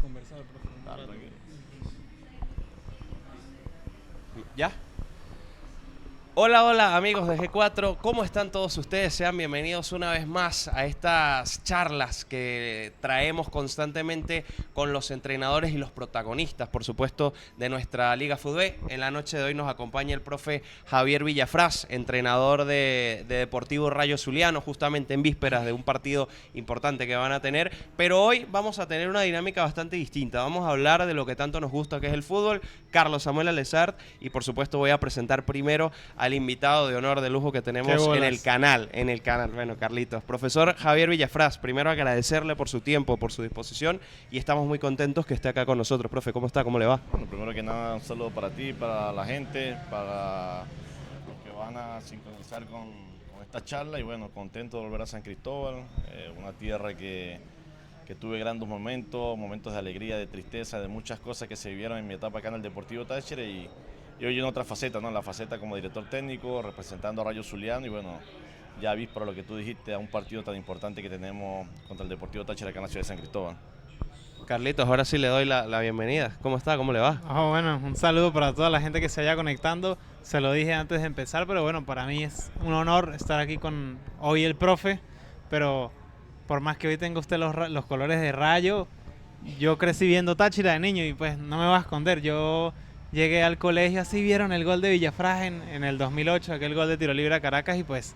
conversar, profe. Claro, tranquilo. ¿Ya? Hola, hola amigos de G4, ¿cómo están todos ustedes? Sean bienvenidos una vez más a estas charlas que traemos constantemente con los entrenadores y los protagonistas, por supuesto, de nuestra Liga Fútbol. En la noche de hoy nos acompaña el profe Javier Villafrás, entrenador de Deportivo Rayo Zuliano, justamente en vísperas de un partido importante que van a tener. Pero hoy vamos a tener una dinámica bastante distinta. Vamos a hablar de lo que tanto nos gusta, que es el fútbol. Carlos Samuel Alessart, y por supuesto voy a presentar primero al invitado de honor de lujo que tenemos en el canal. Bueno, Carlitos. Profesor Javier Villafrás, primero agradecerle por su tiempo, por su disposición, y estamos muy contentos que esté acá con nosotros. Profe, ¿cómo está? ¿Cómo le va? Bueno, primero que nada, un saludo para ti, para la gente, para los que van a sincronizar con esta charla. Y bueno, contento de volver a San Cristóbal, una tierra que tuve grandes momentos, momentos de alegría, de tristeza, de muchas cosas que se vivieron en mi etapa acá en el Deportivo Táchira, y hoy en otra faceta, ¿no? La faceta como director técnico, representando a Rayo Zuliano, y bueno, ya vi por lo que tú dijiste, a un partido tan importante que tenemos contra el Deportivo Táchira acá en la ciudad de San Cristóbal. Carlitos, ahora sí le doy la bienvenida. ¿Cómo está? ¿Cómo le va? Bueno, un saludo para toda la gente que se vaya conectando. Se lo dije antes de empezar, pero bueno, para mí es un honor estar aquí con hoy el profe. Pero por más que hoy tenga usted los colores de Rayo, yo crecí viendo Táchira de niño y pues no me voy a esconder. Yo llegué al colegio, así vieron el gol de Villafrás en el 2008, aquel gol de tiro libre a Caracas, y pues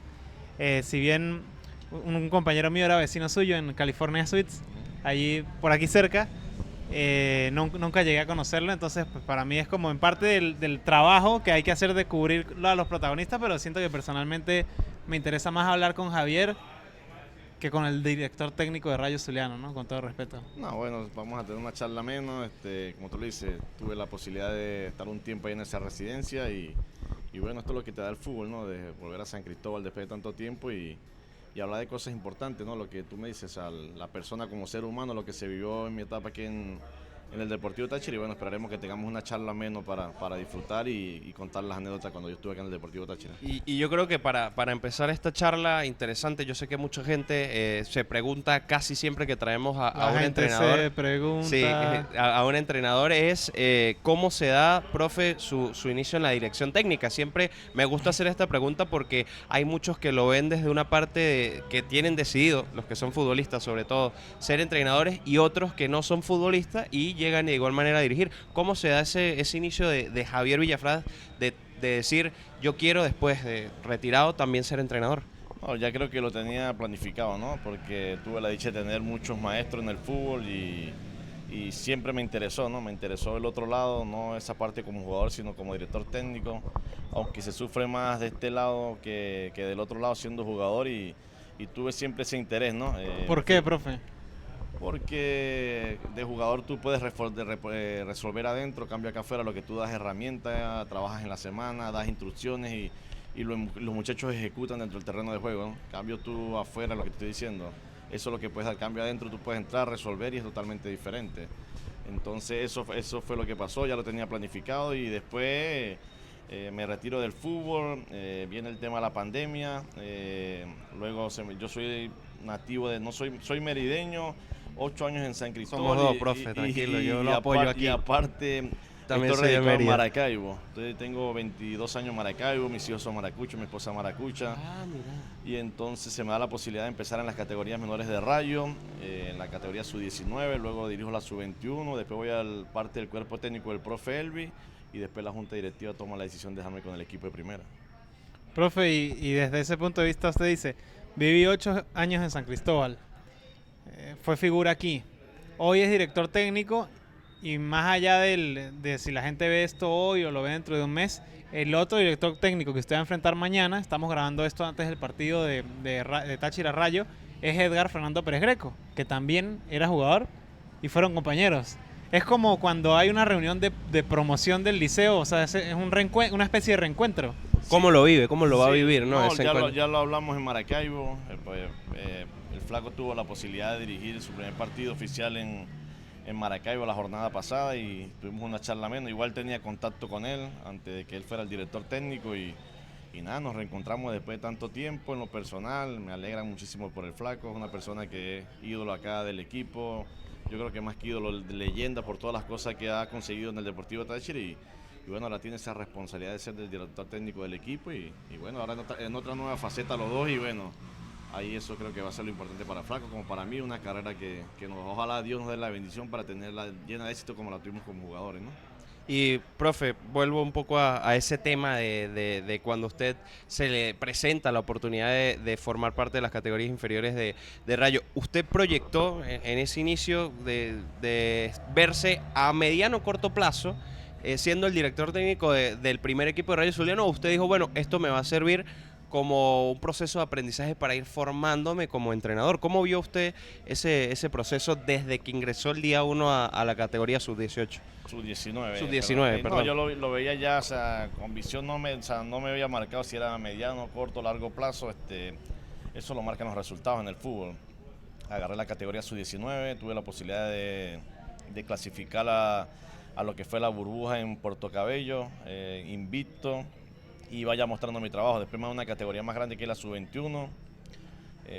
si bien un compañero mío era vecino suyo en California Suites, allí por aquí cerca, nunca llegué a conocerlo. Entonces pues para mí es como en parte del trabajo que hay que hacer de cubrir a los protagonistas, pero siento que personalmente me interesa más hablar con Javier que con el director técnico de Rayo Zuliano, ¿no? Con todo respeto. No, bueno, vamos a tener una charla menos. Como tú lo dices, tuve la posibilidad de estar un tiempo ahí en esa residencia, y bueno, esto es lo que te da el fútbol, ¿no? De volver a San Cristóbal después de tanto tiempo, y hablar de cosas importantes, ¿no? Lo que tú me dices, a la persona como ser humano, lo que se vivió en mi etapa aquí en el Deportivo Táchira. Y bueno, esperaremos que tengamos una charla menos para disfrutar y contar las anécdotas cuando yo estuve acá en el Deportivo Táchira. Y yo creo que para empezar esta charla interesante, yo sé que mucha gente se pregunta casi siempre que traemos a un entrenador. Se pregunta. Sí, a un entrenador es cómo se da, profe, su inicio en la dirección técnica. Siempre me gusta hacer esta pregunta porque hay muchos que lo ven desde una parte que tienen decidido, los que son futbolistas sobre todo, ser entrenadores, y otros que no son futbolistas y llegan de igual manera a dirigir. ¿Cómo se da ese inicio de Javier Villafrás de decir, yo quiero después de retirado también ser entrenador? No, ya creo que lo tenía planificado, ¿no? Porque tuve la dicha de tener muchos maestros en el fútbol, y siempre me interesó, ¿no? Me interesó el otro lado, no esa parte como jugador, sino como director técnico, aunque se sufre más de este lado que del otro lado siendo jugador, y tuve siempre ese interés, ¿no? ¿Por qué, profe? Porque de jugador tú puedes resolver adentro, cambio acá afuera lo que tú das herramientas, trabajas en la semana, das instrucciones, y los muchachos ejecutan dentro del terreno de juego, ¿no? Cambio tú afuera, lo que te estoy diciendo, eso es lo que puedes dar. Cambio adentro, tú puedes entrar, resolver, y es totalmente diferente. Entonces eso fue lo que pasó, ya lo tenía planificado, y después me retiro del fútbol, viene el tema de la pandemia, luego yo soy nativo soy merideño, 8 años en San Cristóbal. Somos dos, profe, tranquilo, yo lo apoyo aquí. Y aparte, también estoy soy de radicado en Mérida. Maracaibo. Entonces tengo 22 años en Maracaibo, mis hijos son maracuchos, mi esposa maracucha. Ah, mira. Y entonces se me da la posibilidad de empezar en las categorías menores de Rayo, en la categoría sub-19, luego dirijo la sub-21, después voy al parte del cuerpo técnico del profe Elvi, y después la junta directiva toma la decisión de dejarme con el equipo de primera. Profe, y desde ese punto de vista usted dice, viví 8 años en San Cristóbal, fue figura aquí, hoy es director técnico, y más allá de si la gente ve esto hoy o lo ve dentro de un mes, el otro director técnico que usted va a enfrentar mañana, estamos grabando esto antes del partido de Táchira Rayo, es Edgar Fernando Pérez Greco, que también era jugador y fueron compañeros. Es como cuando hay una reunión de promoción del liceo, o sea, es una especie de reencuentro. ¿Cómo lo vive? ¿Cómo lo va a Sí, vivir? ¿No? ya lo hablamos en Maracaibo. El flaco tuvo la posibilidad de dirigir su primer partido oficial en Maracaibo la jornada pasada, y tuvimos una charla menos. Igual tenía contacto con él antes de que él fuera el director técnico, y nada, nos reencontramos después de tanto tiempo. En lo personal me alegra muchísimo por el flaco, es una persona que es ídolo acá del equipo, yo creo que más que ídolo, de leyenda por todas las cosas que ha conseguido en el Deportivo Táchira y bueno, ahora tiene esa responsabilidad de ser el director técnico del equipo y bueno, ahora en otra nueva faceta los dos y bueno, ahí eso creo que va a ser lo importante para Flaco, como para mí, una carrera que ojalá Dios nos dé la bendición para tenerla llena de éxito como la tuvimos como jugadores, ¿no? Y, profe, vuelvo un poco a ese tema de cuando usted se le presenta la oportunidad de formar parte de las categorías inferiores de Rayo. ¿Usted proyectó en ese inicio de verse a mediano o corto plazo siendo el director técnico del primer equipo de Rayo Zuliano? ¿O usted dijo, bueno, esto me va a servir como un proceso de aprendizaje para ir formándome como entrenador? ¿Cómo vio usted ese proceso desde que ingresó el día 1 a la categoría sub-18? Sub-19. Sub-19, perdón. No, yo lo veía ya, o sea, con visión o sea, no me había marcado si era mediano, corto, largo plazo. Eso lo marcan los resultados en el fútbol. Agarré la categoría sub-19, tuve la posibilidad de clasificar a lo que fue la burbuja en Puerto Cabello, invicto, y vaya mostrando mi trabajo. Después me da una categoría más grande que es la sub-21.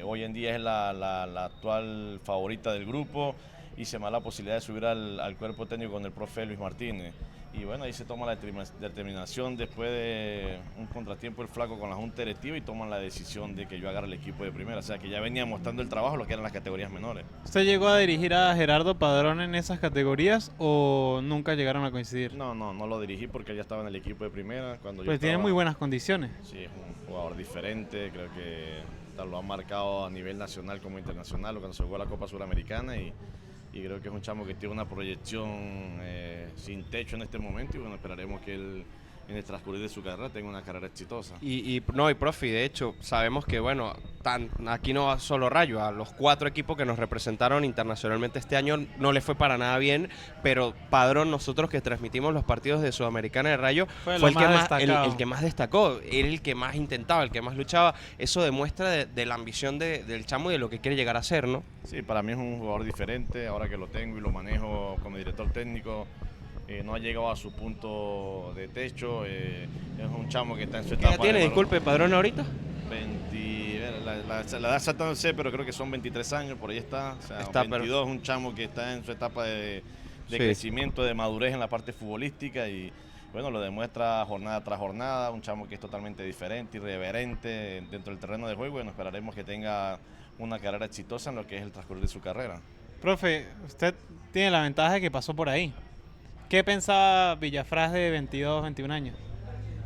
Hoy en día es la actual favorita del grupo y se me da la posibilidad de subir al cuerpo técnico con el profe Luis Martínez. Y bueno, ahí se toma la determinación después de un contratiempo el Flaco con la Junta Directiva y toman la decisión de que yo agarre el equipo de primera. O sea que ya venía mostrando el trabajo lo que eran las categorías menores. ¿Usted llegó a dirigir a Gerardo Padrón en esas categorías o nunca llegaron a coincidir? No lo dirigí porque él ya estaba en el equipo de primera. Cuando Pues tiene muy buenas condiciones. Sí, es un jugador diferente, creo que lo han marcado a nivel nacional como internacional, cuando se jugó la Copa Suramericana y creo que es un chamo que tiene una proyección sin techo en este momento y bueno, esperaremos que él en el transcurrir de su carrera tenga una carrera exitosa. Y profe, de hecho, sabemos que, bueno, aquí no va solo Rayo, a los 4 equipos que nos representaron internacionalmente este año no le fue para nada bien, pero Padrón, nosotros que transmitimos los partidos de Sudamericana de Rayo, fue el que más destacó, era el que más intentaba, el que más luchaba. Eso demuestra de la ambición del chamo y de lo que quiere llegar a ser, ¿no? Sí, para mí es un jugador diferente, ahora que lo tengo y lo manejo como director técnico. No ha llegado a su punto de techo, es un chamo que está en su etapa. ¿Qué edad tiene, disculpe, Padrón, ahorita? 20, la edad exacta no sé, pero creo que son 23 años, por ahí está. O sea, 22 es un chamo que está en su etapa de crecimiento, de madurez en la parte futbolística y bueno, lo demuestra jornada tras jornada, un chamo que es totalmente diferente, irreverente dentro del terreno de juego. Bueno, esperaremos que tenga una carrera exitosa en lo que es el transcurrir de su carrera. Profe, usted tiene la ventaja de que pasó por ahí. ¿Qué pensaba Villafrás de 22, 21 años?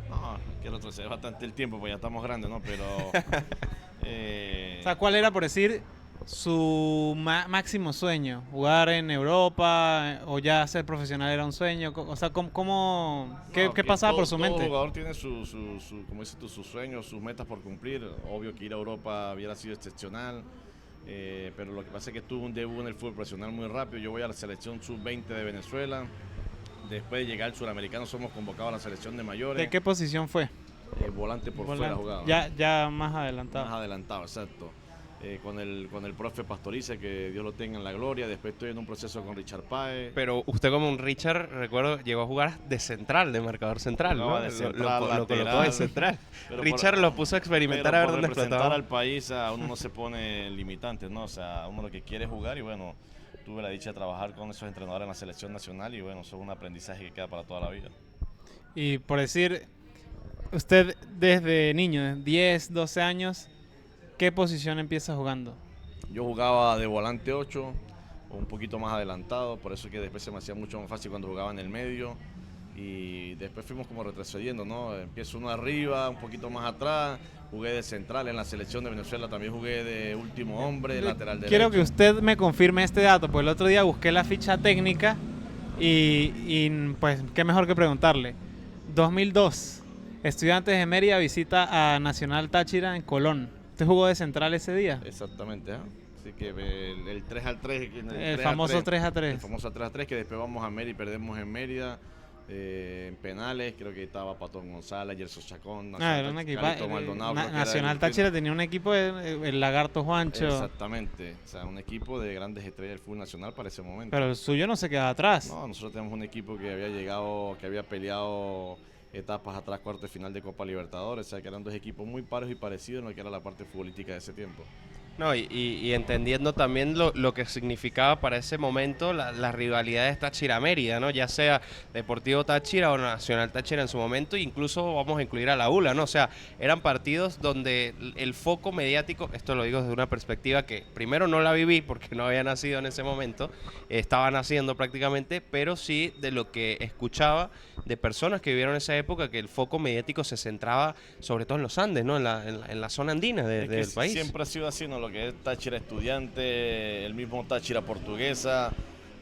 No, que retroceder bastante el tiempo, pues ya estamos grandes, ¿no? Pero... O sea, ¿cuál era, por decir, su máximo sueño? ¿Jugar en Europa o ya ser profesional era un sueño? O sea, ¿qué pasaba por su mente? Todo jugador tiene como dices tú, sus sueños, sus metas por cumplir. Obvio que ir a Europa hubiera sido excepcional. Pero lo que pasa es que tuve un debut en el fútbol profesional muy rápido. Yo voy a la selección sub-20 de Venezuela. Después de llegar al suramericano somos convocados a la selección de mayores. ¿De qué posición fue? Volante por fuera jugado. Ya más adelantado. Más adelantado, exacto. Con el profe Pastoriza, que Dios lo tenga en la gloria. Después estoy en un proceso con Richard Páez. Pero usted como un Richard, recuerdo, llegó a jugar de central, de marcador central, ¿no? De central, lo colocó de central. Richard lo puso a experimentar a ver dónde explotaba. Representar al país, a uno no se pone limitantes, ¿no? O sea, uno lo que quiere es jugar y bueno, tuve la dicha de trabajar con esos entrenadores en la selección nacional y bueno, eso es un aprendizaje que queda para toda la vida. Y por decir, usted desde niño, 10, 12 años, ¿qué posición empieza jugando? Yo jugaba de volante 8 o un poquito más adelantado, por eso que después se me hacía mucho más fácil cuando jugaba en el medio y después fuimos como retrocediendo, ¿no? Empiezo uno arriba, un poquito más atrás, jugué de central en la selección de Venezuela, también jugué de último hombre, lateral derecho. Quiero que usted me confirme este dato, pues el otro día busqué la ficha técnica y pues qué mejor que preguntarle. 2002, Estudiantes de Mérida visita a Nacional Táchira en Colón. ¿Usted jugó de central ese día? Exactamente, ¿eh? Así que el 3-3. El famoso 3-3. El famoso 3-3 que después vamos a Mérida y perdemos en Mérida. En penales, creo que estaba Patón González, Gerson Chacón, era un equipo. Nacional Táchira tenía un equipo, el Lagarto Juancho. Exactamente, o sea, un equipo de grandes estrellas del fútbol nacional para ese momento. Pero el suyo no se queda atrás. No, nosotros tenemos un equipo que había llegado, que había peleado etapas atrás, cuartos de final de Copa Libertadores, o sea, que eran dos equipos muy pares y parecidos en lo que era la parte futbolística de ese tiempo. No, y entendiendo también lo que significaba para ese momento la rivalidad de Táchira-Mérida, ¿no? Ya sea Deportivo Táchira o Nacional Táchira en su momento, incluso vamos a incluir a la ULA, ¿no? O sea, eran partidos donde el foco mediático, esto lo digo desde una perspectiva que primero no la viví porque no había nacido en ese momento, estaba naciendo prácticamente, pero sí de lo que escuchaba de personas que vivieron esa época, que el foco mediático se centraba sobre todo en los Andes, ¿no? En la zona andina Es que del país. siempre ha sido así, ¿no? Lo que es Táchira Estudiante, el mismo Táchira Portuguesa.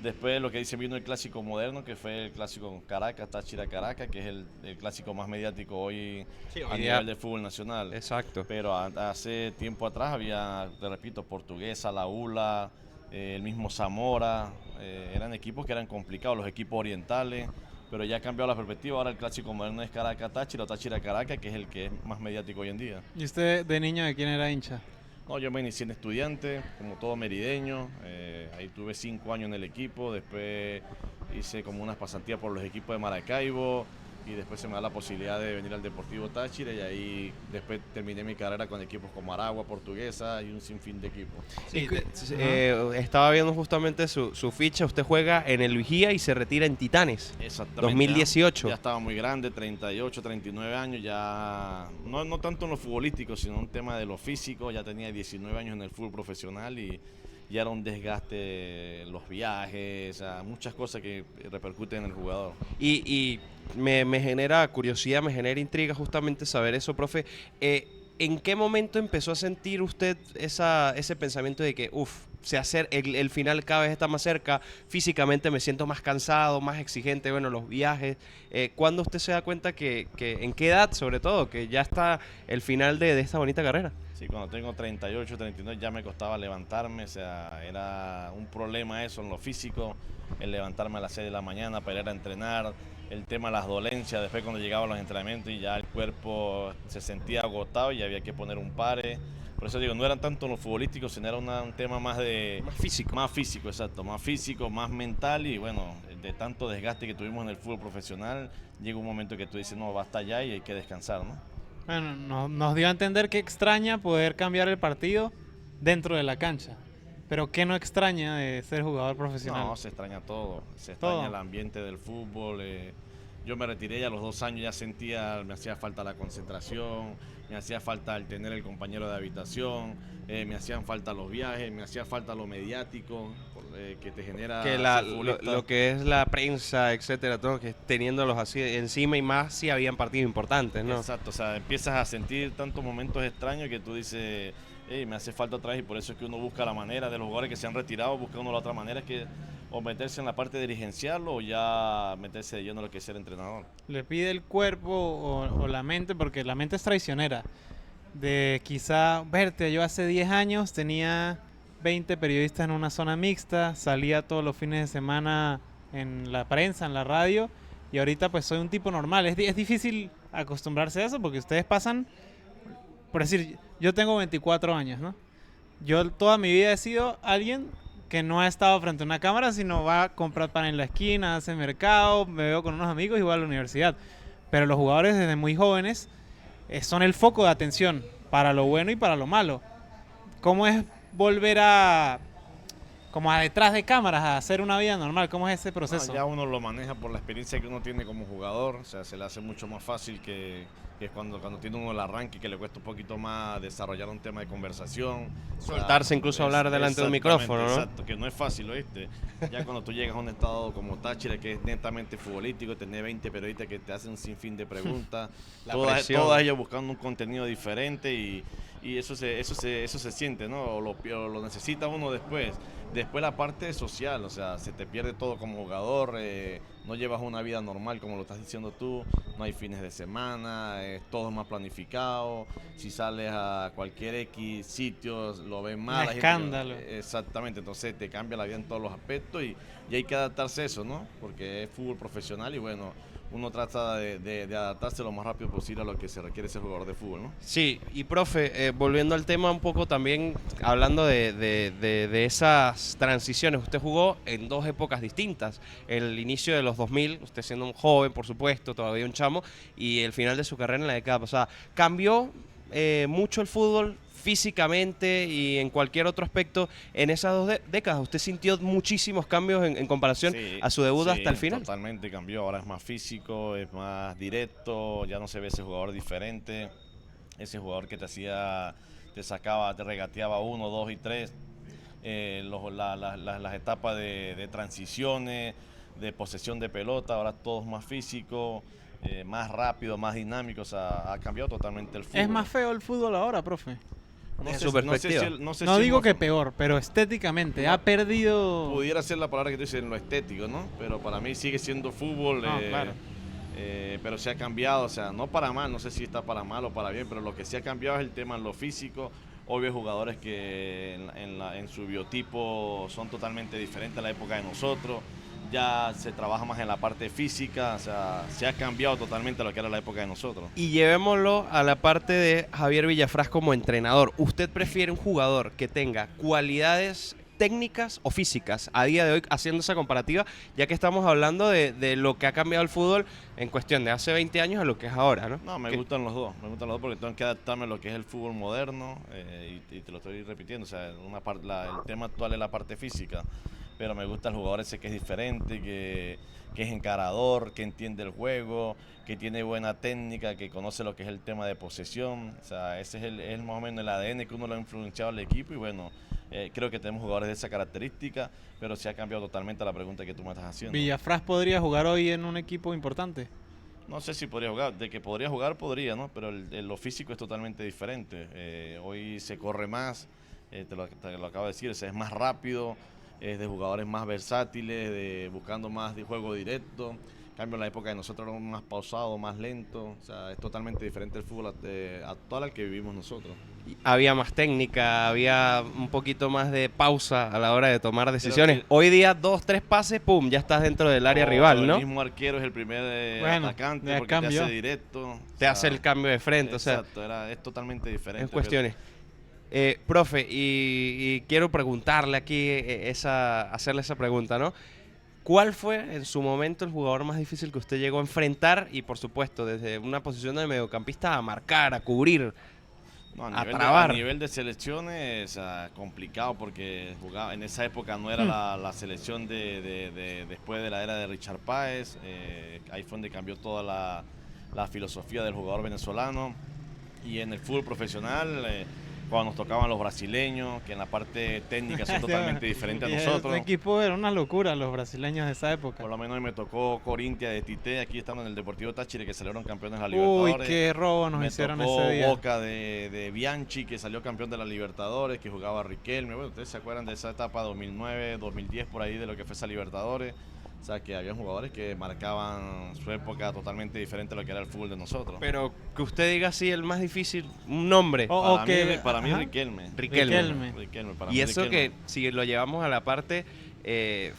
Después lo que dice vino el clásico moderno, que fue el clásico Caracas, Táchira Caracas, que es el clásico más mediático hoy Sí, a hoy nivel día. del fútbol nacional. Exacto. Pero hace tiempo atrás había, te repito, Portuguesa, la ULA, el mismo Zamora, eran equipos que eran complicados, los equipos orientales, pero ya ha cambiado la perspectiva. Ahora el clásico moderno es Caracas Táchira o Táchira Caracas, que es el que es más mediático hoy en día. ¿Y usted de niño de quién era hincha? No, yo me inicié en Estudiante, como todo merideño. Ahí tuve 5 años en el equipo. Después hice como unas pasantías por los equipos de Maracaibo. Y después se me da la posibilidad de venir al Deportivo Táchira. Y ahí después terminé mi carrera con equipos como Aragua, Portuguesa y un sinfín de equipos. Sí, estaba viendo justamente su ficha. Usted juega en el Vigía y se retira en Titanes. Exactamente. 2018. Ya estaba muy grande, 38, 39 años. Ya no tanto en lo futbolístico, sino un tema de lo físico. Ya tenía 19 años en el fútbol profesional y ya era un desgaste, los viajes, o sea, muchas cosas que repercuten en el jugador. Y me genera curiosidad, me genera intriga justamente saber eso, profe. ¿En qué momento empezó a sentir usted ese pensamiento de que, el final cada vez está más cerca, físicamente me siento más cansado, más exigente, bueno, los viajes? ¿Cuándo usted se da cuenta en qué edad, sobre todo, que ya está el final de esta bonita carrera? Sí, cuando tengo 38, 39 ya me costaba levantarme, o sea, era un problema eso en lo físico, el levantarme a las 6 de la mañana para ir a entrenar, el tema de las dolencias, después cuando llegaba a los entrenamientos y ya el cuerpo se sentía agotado y había que poner un pare. Por eso digo, no eran tanto los futbolísticos, sino era un tema más de... Más físico. Más físico, exacto, más físico, más mental y bueno, de tanto desgaste que tuvimos en el fútbol profesional, llega un momento que tú dices, no, basta ya y hay que descansar, ¿no? Bueno, nos dio a entender que extraña poder cambiar el partido dentro de la cancha. Pero ¿qué no extraña de ser jugador profesional? No, se extraña todo. Se extraña Todo. el ambiente del fútbol. Yo me retiré y a los 2 años ya sentía, me hacía falta la concentración, me hacía falta el tener el compañero de habitación, me hacían falta los viajes, me hacía falta lo mediático que te genera Que ser futbolista. lo que es la prensa, etcétera, todo, que teniéndolos así encima y más si habían partidos importantes, ¿no? Exacto, o sea, empiezas a sentir tantos momentos extraños que tú dices, hey, me hace falta otra vez y por eso es que uno busca la manera de los jugadores que se han retirado, busca uno la otra manera, es que o meterse en la parte dirigencial o ya meterse de lleno en lo que es ser entrenador. Le pide el cuerpo o la mente, porque la mente es traicionera. De quizá, verte, yo hace 10 años tenía 20 periodistas en una zona mixta, salía todos los fines de semana en la prensa, en la radio, y ahorita pues soy un tipo normal. Es difícil acostumbrarse a eso porque ustedes pasan, por decir, yo tengo 24 años, ¿no? Yo toda mi vida he sido alguien que no ha estado frente a una cámara, sino va a comprar pan en la esquina, hace mercado, me veo con unos amigos y voy a la universidad. Pero los jugadores desde muy jóvenes son el foco de atención para lo bueno y para lo malo. ¿Cómo es volver como a detrás de cámaras, a hacer una vida normal? ¿Cómo es ese proceso? No, ya uno lo maneja por la experiencia que uno tiene como jugador, o sea, se le hace mucho más fácil que es cuando tiene uno el arranque, que le cuesta un poquito más desarrollar un tema de conversación. Soltarse, incluso hablar delante de un micrófono, ¿no? Exacto, que no es fácil, ¿oíste? Ya cuando tú llegas a un estado como Táchira, que es netamente futbolístico, tener 20 periodistas que te hacen un sinfín de preguntas, La todas presión. ellas buscando un contenido diferente y eso se siente, ¿no? O lo necesita uno después. Después la parte social, o sea, se te pierde todo como jugador, no llevas una vida normal como lo estás diciendo tú, no hay fines de semana, todo es más planificado, si sales a cualquier X sitio lo ven mal. Un escándalo. Exactamente, entonces te cambia la vida en todos los aspectos y hay que adaptarse a eso, ¿no? Porque es fútbol profesional y bueno, uno trata de adaptarse lo más rápido posible a lo que se requiere ser jugador de fútbol, ¿no? Sí, y profe, volviendo al tema un poco también, hablando de esas transiciones, usted jugó en 2 épocas distintas, el inicio de los 2000, usted siendo un joven, por supuesto, todavía un chamo, y el final de su carrera en la década pasada. ¿Cambió mucho el fútbol físicamente y en cualquier otro aspecto, en esas décadas, ¿usted sintió muchísimos cambios en comparación Sí, a su debut sí, hasta el final? totalmente cambió. Ahora es más físico, es más directo, ya no se ve ese jugador diferente. Ese jugador que te sacaba, te regateaba 1, 2 y 3. Las etapas de transiciones, de posesión de pelota, ahora todo es más físico, más rápido, más dinámico. O sea, ha cambiado totalmente el fútbol. Es más feo el fútbol ahora, profe. Desde su perspectiva. No si digo hemos- que peor, pero estéticamente No, ha perdido... Pudiera ser la palabra que tú dices en lo estético, ¿no? Pero para mí sigue siendo fútbol. No, claro. Pero se ha cambiado, o sea, no para mal, no sé si está para mal o para bien, pero lo que sí ha cambiado es el tema en lo físico. Obvio, hay jugadores que en su biotipo son totalmente diferentes a la época de nosotros. Ya se trabaja más en la parte física, o sea, se ha cambiado totalmente a lo que era la época de nosotros. Y llevémoslo a la parte de Javier Villafrás como entrenador. ¿Usted prefiere un jugador que tenga cualidades técnicas o físicas a día de hoy, haciendo esa comparativa, ya que estamos hablando de lo que ha cambiado el fútbol en cuestión de hace 20 años a lo que es ahora, ¿no? No, me gustan los dos porque tengo que adaptarme a lo que es el fútbol moderno, y te lo estoy repitiendo, o sea, el tema actual es la parte física, pero me gusta el jugador ese que es diferente, que es encarador, que entiende el juego, que tiene buena técnica, que conoce lo que es el tema de posesión. O sea, ese es más o menos el ADN que uno lo ha influenciado al equipo, y bueno, creo que tenemos jugadores de esa característica, pero se ha cambiado totalmente la pregunta que tú me estás haciendo. Villafrás podría jugar hoy en un equipo importante. No sé si podría jugar, de que podría jugar, podría, ¿no? Pero lo físico es totalmente diferente. Hoy se corre más, te lo acabo de decir, es más rápido, es de jugadores más versátiles, buscando más de juego directo. En cambio, en la época de nosotros era más pausado, más lento. O sea, es totalmente diferente el fútbol actual al que vivimos nosotros. Había más técnica, había un poquito más de pausa a la hora de tomar decisiones. que- Hoy día, 2, 3 pases, pum, ya estás dentro del área rival, ¿no? El mismo arquero es el primer Bueno, atacante ya porque te cambió. hace directo. Te hace el cambio de frente, o sea, Exacto, es totalmente diferente. en cuestiones. Profe, y quiero preguntarle aquí, hacerle esa pregunta, ¿no? ¿Cuál fue en su momento el jugador más difícil que usted llegó a enfrentar? Y por supuesto, desde una posición de mediocampista a marcar, a cubrir. No, a a trabar. nivel de selecciones, complicado, porque jugaba en esa época no era la selección después de la era de Richard Páez. Ahí fue donde cambió toda la filosofía del jugador venezolano. Y en el fútbol profesional, cuando nos tocaban los brasileños, que en la parte técnica son totalmente diferentes a nosotros. Ese equipo era una locura, los brasileños de esa época. Por lo menos me tocó Corintia de Tite, aquí estamos en el Deportivo Táchira, que salieron campeones de la Uy, Libertadores. qué robo nos Me hicieron tocó ese día. Boca de Bianchi, que salió campeón de la Libertadores, que jugaba Riquelme. Bueno, ustedes se acuerdan de esa etapa 2009, 2010, por ahí, de lo que fue esa Libertadores. O sea, que había jugadores que marcaban su época totalmente diferente a lo que era el fútbol de nosotros. Pero que usted diga así, el más difícil, un nombre. Para mí ajá. Riquelme. Riquelme. Para Y mí eso Riquelme. que, si lo llevamos a la parte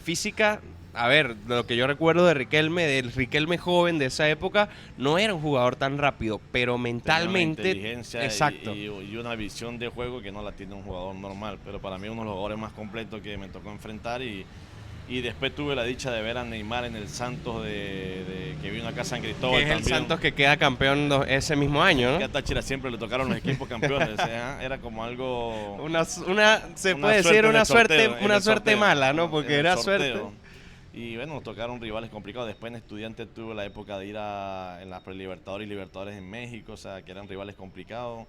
física, a ver, de lo que yo recuerdo de Riquelme, del Riquelme joven de esa época, no era un jugador tan rápido, pero Tenía una mentalmente... inteligencia Exacto. y una visión de juego que no la tiene un jugador normal. Pero para mí uno de los jugadores más completos que me tocó enfrentar, y después tuve la dicha de ver a Neymar en el Santos que vino acá a San Cristóbal Que es el también. Santos que queda campeón ese mismo año, Que a ¿no? Táchira siempre le tocaron los equipos campeones. O sea, era como algo... Se una puede decir suerte en una el suerte, sorteo, en una el suerte sorteo, mala, ¿no? en Porque el era sorteo. suerte. Y bueno, nos tocaron rivales complicados. Después en Estudiantes tuve la época de ir en las Prelibertadores y Libertadores en México, o sea, que eran rivales complicados.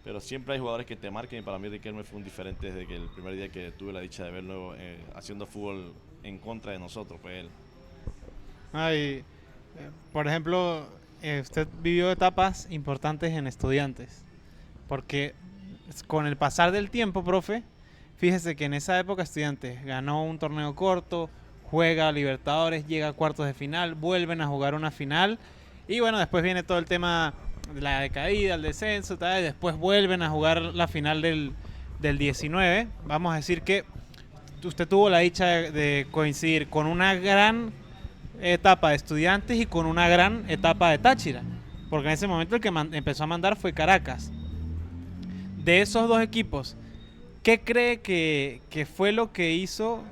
Pero siempre hay jugadores que te marcan, y para mí Riquelme fue un diferente desde que el primer día que tuve la dicha de verlo haciendo fútbol en contra de nosotros, pues él. Por ejemplo, usted vivió etapas importantes en Estudiantes, porque con el pasar del tiempo, profe, fíjese que en esa época Estudiantes ganó un torneo corto, juega a Libertadores, llega a cuartos de final, vuelven a jugar una final, y bueno, después viene todo el tema de la decaída, el descenso, tal, y después vuelven a jugar la final del 19. Vamos a decir que usted tuvo la dicha de coincidir con una gran etapa de Estudiantes y con una gran etapa de Táchira, porque en ese momento el que empezó a mandar fue Caracas. De esos dos equipos, ¿qué cree que fue lo que hizo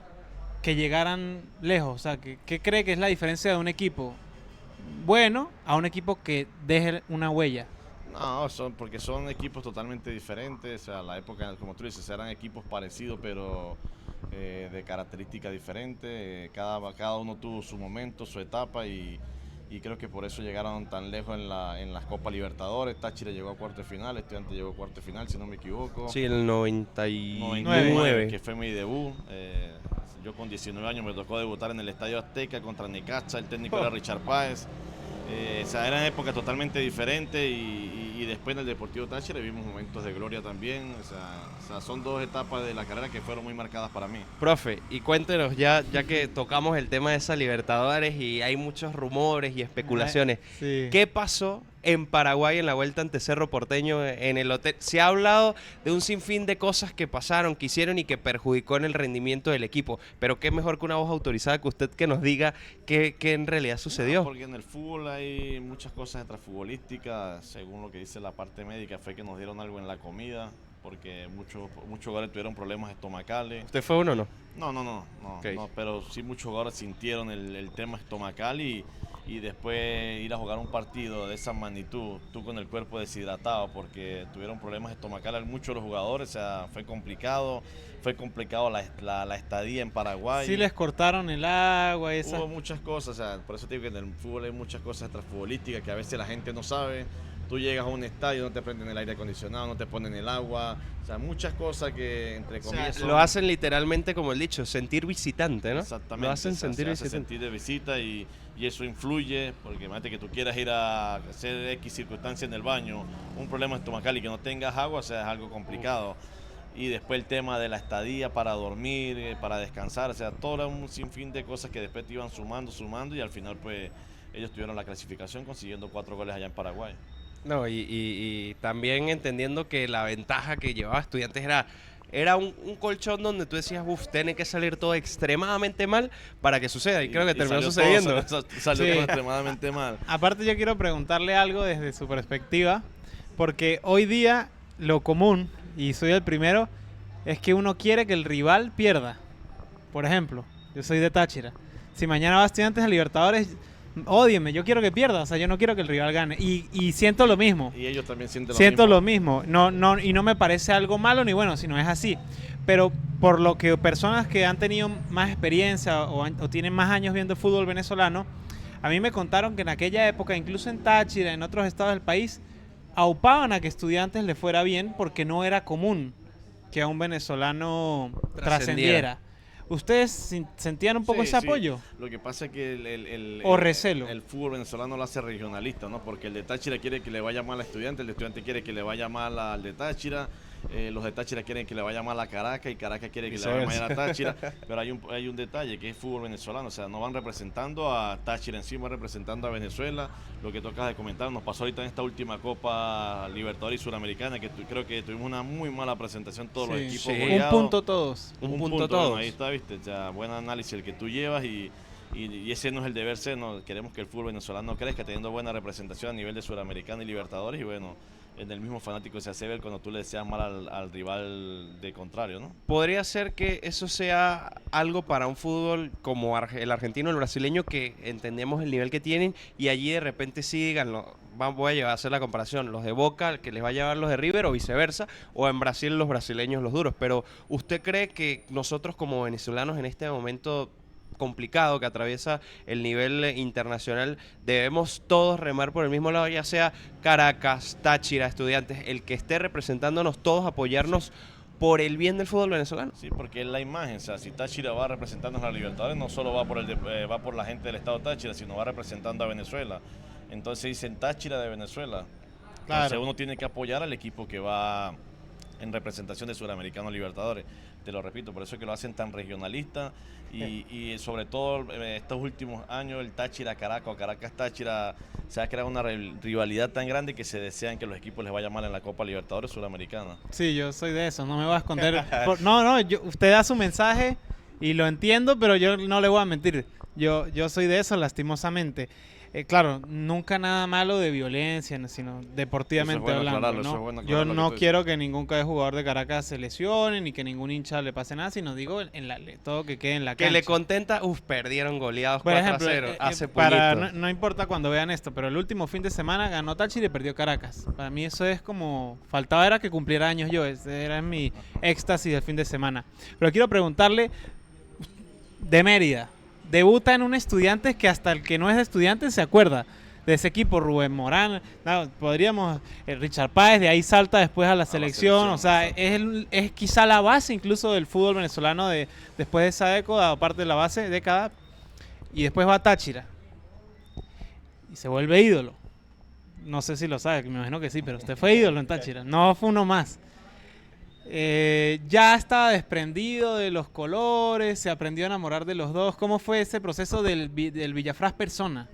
que llegaran lejos? O sea, ¿qué cree que es la diferencia de un equipo bueno a un equipo que deje una huella? No, porque son equipos totalmente diferentes. O sea, la época, como tú dices, eran equipos parecidos, pero de características diferentes. Cada uno tuvo su momento, su etapa y creo que por eso llegaron tan lejos en las Copas Libertadores. Táchira llegó a cuarto de final, Estudiantes llegó a cuarto de final, si no me equivoco. Sí, el 99. 99, que fue mi debut. Yo con 19 años me tocó debutar en el Estadio Azteca contra Necaxa, el técnico era Richard Páez. O sea, eran épocas totalmente diferentes y después en el Deportivo Táchira vimos momentos de gloria también. O sea, son dos etapas de la carrera que fueron muy marcadas para mí. Profe, y cuéntenos ya que tocamos el tema de esa Libertadores y hay muchos rumores y especulaciones. Sí. ¿Qué pasó en Paraguay en la vuelta ante Cerro Porteño en el hotel? Se ha hablado de un sinfín de cosas que pasaron, que hicieron y que perjudicó en el rendimiento del equipo. Pero qué mejor que una voz autorizada que usted que nos diga qué en realidad sucedió. No, porque en el fútbol hay muchas cosas extrafutbolísticas. Según lo que dice la parte médica, fue que nos dieron algo en la comida, porque muchos jugadores tuvieron problemas estomacales. ¿Usted fue uno o no? No, Okay. no, pero sí muchos jugadores sintieron el tema estomacal y después ir a jugar un partido de esa magnitud, tú con el cuerpo deshidratado, porque tuvieron problemas estomacales muchos de los jugadores. O sea, fue complicado la estadía en Paraguay. Sí les cortaron el agua, esa. Hubo muchas cosas, o sea, por eso te digo que en el fútbol hay muchas cosas extrafutbolísticas que a veces la gente no sabe. Tú llegas a un estadio, no te prenden el aire acondicionado, no te ponen el agua, o sea, muchas cosas que entre comillas son... Lo hacen literalmente como el dicho, sentir visitante, ¿no? Exactamente, Lo hacen o sea, sentir se hace visitante. sentir de visita y eso influye, porque imagínate que tú quieras ir a hacer X circunstancia en el baño, un problema estomacal y que no tengas agua, o sea, es algo complicado. Y después el tema de la estadía para dormir, para descansar, o sea, todo era un sinfín de cosas que después te iban sumando y al final pues ellos tuvieron la clasificación consiguiendo 4 goles allá en Paraguay. No, y también entendiendo que la ventaja que llevaba Estudiantes era un colchón donde tú decías, tiene que salir todo extremadamente mal para que suceda. Y creo que terminó salió sucediendo. Salió Sí. todo extremadamente mal. Aparte yo quiero preguntarle algo desde su perspectiva, porque hoy día lo común, y soy el primero, es que uno quiere que el rival pierda. Por ejemplo, yo soy de Táchira. Si mañana va Estudiantes a Libertadores, ódienme, yo quiero que pierda, o sea, yo no quiero que el rival gane. Y siento lo mismo. Y ellos también sienten Siento lo mismo. Y no me parece algo malo ni bueno, sino es así. Pero por lo que personas que han tenido más experiencia o tienen más años viendo fútbol venezolano, a mí me contaron que en aquella época, incluso en Táchira, en otros estados del país, aupaban a que Estudiantes le fuera bien porque no era común que a un venezolano trascendiera. ¿Ustedes sentían un poco Sí, ese sí. apoyo? Lo que pasa es que O recelo. el fútbol venezolano lo hace regionalista, ¿no? Porque el de Táchira quiere que le vaya mal a Estudiantes, el de Estudiantes quiere que le vaya mal al de Táchira, los de Táchira quieren que le vaya mal a Caracas y Caracas quiere que le vaya mal a Táchira. Pero hay un detalle que es fútbol venezolano, o sea, no van representando a Táchira encima, representando a Venezuela. Lo que tocas de comentar, nos pasó ahorita en esta última Copa Libertadores y Suramericana, que creo que tuvimos una muy mala presentación todos los equipos. Sí. Un goleados. punto todos. Un punto Bueno, todos. ahí está, viste, ya buen análisis el que tú llevas y ese no es el deber ser, no queremos que el fútbol venezolano crezca teniendo buena representación a nivel de Suramericana y Libertadores y bueno, en el mismo fanático se hace ver cuando tú le deseas mal al rival de contrario, ¿no? Podría ser que eso sea algo para un fútbol como el argentino o el brasileño, que entendemos el nivel que tienen y allí de repente sí digan, voy a llevar a hacer la comparación, los de Boca que les va a llevar los de River o viceversa, o en Brasil los brasileños los duros. Pero ¿usted cree que nosotros como venezolanos en este momento complicado que atraviesa el nivel internacional, debemos todos remar por el mismo lado, ya sea Caracas, Táchira, Estudiantes, el que esté representándonos, todos apoyarnos por el bien del fútbol venezolano? Sí, porque es la imagen, o sea, si Táchira va representando a la Libertadores, no solo va va por la gente del estado Táchira, sino va representando a Venezuela. Entonces dicen Táchira de Venezuela. Claro. Entonces uno tiene que apoyar al equipo que va en representación de Suramericano Libertadores. Te lo repito, por eso es que lo hacen tan regionalista y sobre todo estos últimos años el Táchira Caracas o Caracas Táchira se ha creado una rivalidad tan grande que se desean que los equipos les vaya mal en la Copa Libertadores Suramericana. Sí, yo soy de eso, no me voy a esconder. No, usted da su mensaje y lo entiendo, pero yo no le voy a mentir. Yo soy de eso, lastimosamente. Claro, nunca nada malo de violencia, sino deportivamente bueno hablando, aclararlo, ¿no? eso es bueno Yo aclararlo que no tú quiero que ningún jugador de Caracas se lesione, ni que ningún hincha le pase nada, sino digo todo que quede en la Que cancha. le contenta, perdieron goleados Por 4-0 ejemplo, hace para, poquito. no importa cuando vean esto, pero el último fin de semana ganó Táchira y perdió Caracas. Para mí eso es como, faltaba era que cumpliera años yo, ese era mi éxtasis del fin de semana. Pero quiero preguntarle, de Mérida, debuta en un Estudiantes que hasta el que no es de Estudiantes se acuerda de ese equipo. Rubén Morán, no, podríamos, Richard Páez, de ahí salta después a la selección, o sea, es quizá la base incluso del fútbol venezolano después de esa década, aparte de la década, y después va a Táchira y se vuelve ídolo. No sé si lo sabe, me imagino que sí, pero usted fue ídolo en Táchira, no fue uno más. Ya estaba desprendido de los colores, se aprendió a enamorar de los dos. ¿Cómo fue ese proceso del Villafrás persona?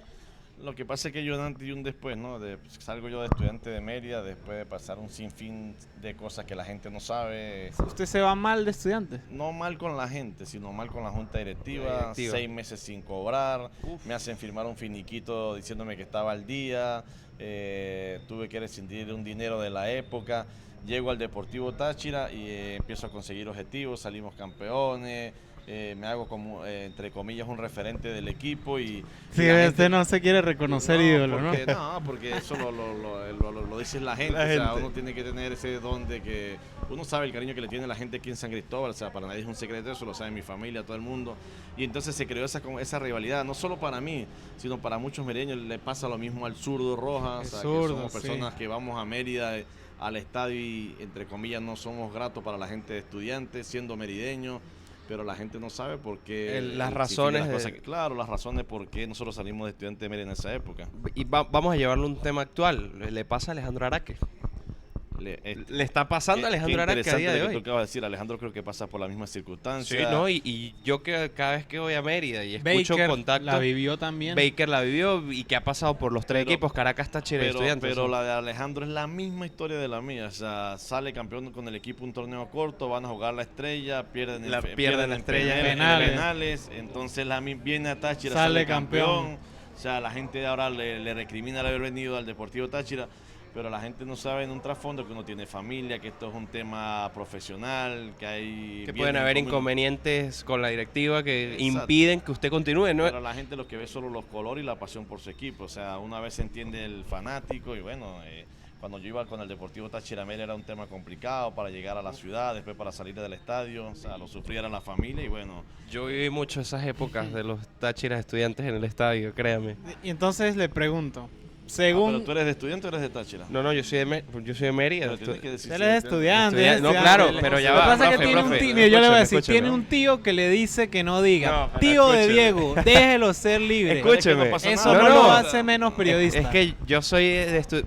Lo que pasa es que yo un antes y un después, ¿no? Salgo yo de estudiante de Mérida después de pasar un sinfín de cosas que la gente no sabe. ¿Usted se va mal de estudiante? No mal con la gente, sino mal con la junta directiva. 6 meses sin cobrar. Me hacen firmar un finiquito diciéndome que estaba al día. Tuve que rescindir un dinero de la época. Llego al Deportivo Táchira y empiezo a conseguir objetivos, salimos campeones, me hago como, entre comillas, un referente del equipo y... Sí, usted no se quiere reconocer ídolo, ¿no? No, porque eso lo dice la gente, o sea, uno tiene que tener ese don de que... Uno sabe el cariño que le tiene la gente aquí en San Cristóbal, o sea, para nadie es un secreto, eso lo sabe mi familia, todo el mundo, y entonces se creó esa rivalidad, no solo para mí, sino para muchos merideños. Le pasa lo mismo al zurdo Rojas, o sea, que somos personas que vamos a Mérida... al estadio y, entre comillas, no somos gratos para la gente de Estudiantes, siendo merideños, pero la gente no sabe por qué... Las razones... Claro, las razones por qué nosotros salimos de Estudiantes de Mérida en esa época. Y vamos a llevarlo a un tema actual. Le pasa a Alejandro Araque. Le está pasando a Alejandro Araque a día de hoy. Lo que acabas de decir, Alejandro creo que pasa por las mismas circunstancias. Sí, ¿no? Y yo que cada vez que voy a Mérida y escucho contacto... la vivió también. Baker la vivió y que ha pasado por los tres equipos, Caracas, Táchira y Estudiantes. Pero la de Alejandro es la misma historia de la mía. O sea, sale campeón con el equipo un torneo corto, van a jugar la estrella, pierden la estrella en penales. Entonces viene a Táchira, sale campeón. O sea, la gente ahora le recrimina el haber venido al Deportivo Táchira. Pero la gente no sabe en un trasfondo que uno tiene familia, que esto es un tema profesional, que hay... Que pueden haber inconvenientes con la directiva que impiden que usted continúe, ¿no? Pero la gente lo que ve es solo los colores y la pasión por su equipo. O sea, una vez se entiende el fanático y bueno, cuando yo iba con el Deportivo Táchira Mérida era un tema complicado para llegar a la ciudad, después para salir del estadio, o sea, lo sufría la familia y bueno... Yo viví mucho esas épocas de los Táchiras Estudiantes en el estadio, créame. Y entonces le pregunto... ¿Pero tú eres de Estudiante o eres de Táchira? No, yo soy de Mérida. Él es estudiante. No, claro, pero ya va. Lo que pasa es que tiene un tío, yo le voy a decir, tiene un tío que le dice que no diga. Tío de Diego, déjelo ser libre. Escúcheme. Eso no lo hace menos periodista. Es que yo soy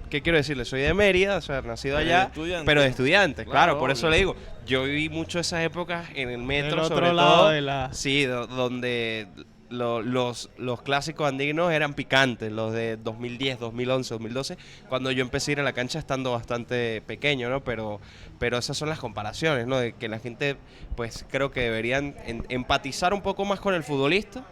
¿qué quiero decirle? Soy de Mérida, o sea, nacido allá, pero de estudiante, claro, por eso le digo. Yo viví mucho esas épocas en el metro, sobre todo. Sí, donde... Los clásicos andinos eran picantes, los de 2010, 2011, 2012, cuando yo empecé a ir a la cancha estando bastante pequeño, ¿no? Pero esas son las comparaciones, ¿no? De que la gente, pues creo que deberían empatizar un poco más con el futbolista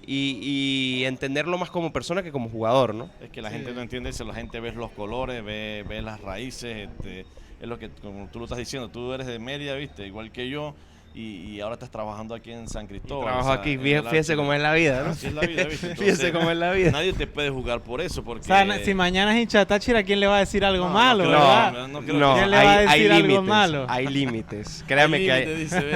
y entenderlo más como persona que como jugador, ¿no? Es que la gente no entiende eso, la gente ve los colores, ve las raíces, es lo que, como tú lo estás diciendo, tú eres de Mérida, ¿viste? Igual que yo. Y ahora estás trabajando aquí en San Cristóbal. Trabajo aquí, fíjese cómo es la vida, ¿no? Así es la vida, ¿viste? Fíjese cómo es la vida. Nadie te puede jugar por eso, porque... O sea, si mañana es hincha de Táchira, ¿quién le va a decir algo malo, No, ¿quién le va a decir algo malo? Hay límites. Créame que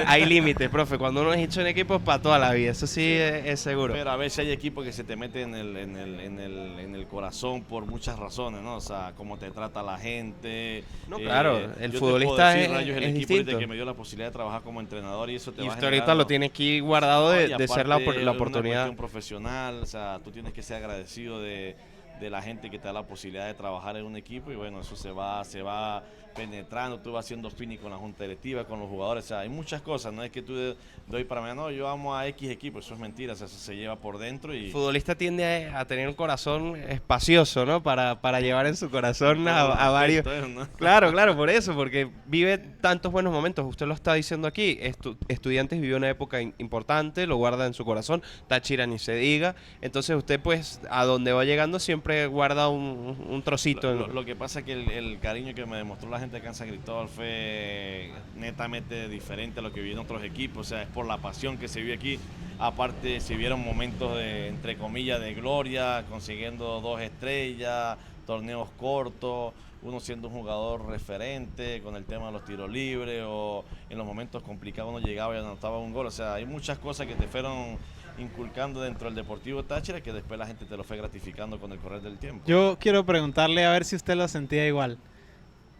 hay límites, profe. Cuando uno es hincha en equipo es para toda la vida, eso sí es seguro. Pero a veces hay equipos que se te meten en el corazón por muchas razones, ¿no? O sea, cómo te trata la gente. No, claro, el futbolista es distinto. Que me dio la posibilidad de trabajar como entrenador y eso te va a generar... Ahorita lo tienes aquí guardado de ser la oportunidad. Es una profesional, o sea, tú tienes que ser agradecido de de la gente que te da la posibilidad de trabajar en un equipo y bueno, eso se va penetrando, tú vas haciendo feeling con la junta directiva, con los jugadores, o sea, hay muchas cosas, no es que tú de hoy para mañana, no, yo amo a X equipo, eso es mentira, o sea, eso se lleva por dentro y... El futbolista tiende a tener un corazón espacioso, ¿no? Para llevar en su corazón a varios... ¿no? Claro, claro, por eso, porque vive tantos buenos momentos. Usted lo está diciendo aquí. Estudiantes vivió una época importante, lo guarda en su corazón. Táchira ni se diga. Entonces usted, pues, a donde va llegando siempre guarda un trocito. Lo que pasa es que el cariño que me demostró la gente acá en San Cristóbal fue netamente diferente a lo que viví en otros equipos. O sea, es por la pasión que se vive aquí. Aparte, se vieron momentos de, entre comillas, de gloria, consiguiendo 2 estrellas, torneos cortos, uno siendo un jugador referente con el tema de los tiros libres o en los momentos complicados uno llegaba y anotaba un gol. O sea, hay muchas cosas que te fueron inculcando dentro del Deportivo Táchira que después la gente te lo fue gratificando con el correr del tiempo. Yo quiero preguntarle a ver si usted lo sentía igual.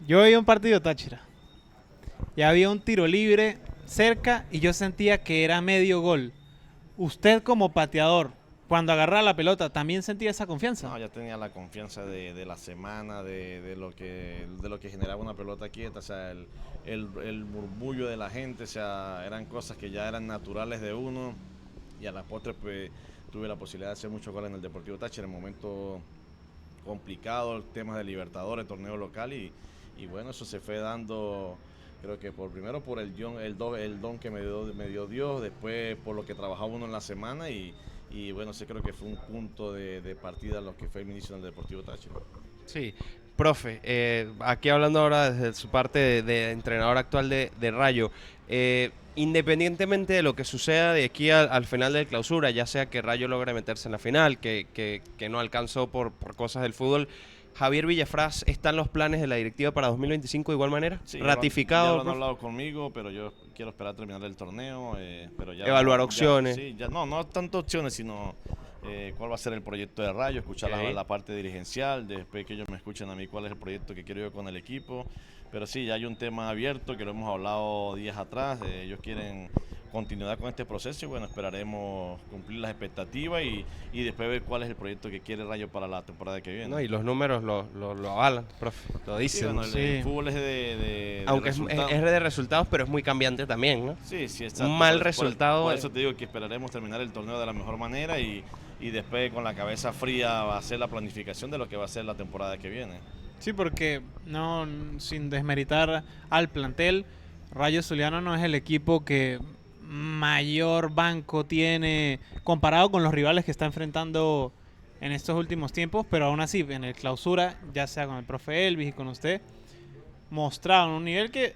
Yo veía un partido de Táchira y había un tiro libre cerca y yo sentía que era medio gol. Usted como pateador, cuando agarraba la pelota, ¿también sentía esa confianza? No, ya tenía la confianza de la semana, de lo que generaba una pelota quieta, o sea, el murmullo de la gente, o sea, eran cosas que ya eran naturales de uno y a la postre pues tuve la posibilidad de hacer muchos goles en el Deportivo Táchira en momentos complicados, temas de Libertadores, torneo local y bueno, eso se fue dando. Creo que primero por el don que me dio Dios, después por lo que trabajaba uno en la semana y bueno, sí creo que fue un punto de partida lo que fue el inicio del Deportivo Táchira. Sí, profe, aquí hablando ahora desde su parte de entrenador actual de Rayo, independientemente de lo que suceda de aquí al final del clausura, ya sea que Rayo logre meterse en la final, que no alcanzó por cosas del fútbol, Javier Villafrás, ¿están los planes de la directiva para 2025 de igual manera? Sí, ¿Ratificado? Ya lo han hablado conmigo, pero yo quiero esperar a terminar el torneo. Pero ya, evaluar opciones. Sí, ya, no tanto opciones, sino cuál va a ser el proyecto de Rayo, escuchar la parte dirigencial, después que ellos me escuchen a mí cuál es el proyecto que quiero yo con el equipo. Pero sí, ya hay un tema abierto que lo hemos hablado días atrás. Ellos quieren continuidad con este proceso y bueno, esperaremos cumplir las expectativas y después ver cuál es el proyecto que quiere Rayo para la temporada que viene. No, y los números lo avalan, profe, lo dicen. Sí, bueno, el fútbol es de aunque resultados. Es de resultados, pero es muy cambiante también, ¿no? Sí, exacto. Un mal resultado. Por eso te digo que esperaremos terminar el torneo de la mejor manera y después con la cabeza fría va a hacer la planificación de lo que va a ser la temporada que viene. Sí, porque no, sin desmeritar al plantel, Rayo Zuliano no es el equipo que mayor banco tiene comparado con los rivales que está enfrentando en estos últimos tiempos, pero aún así en el clausura, ya sea con el profe Elvis y con usted, mostraron un nivel que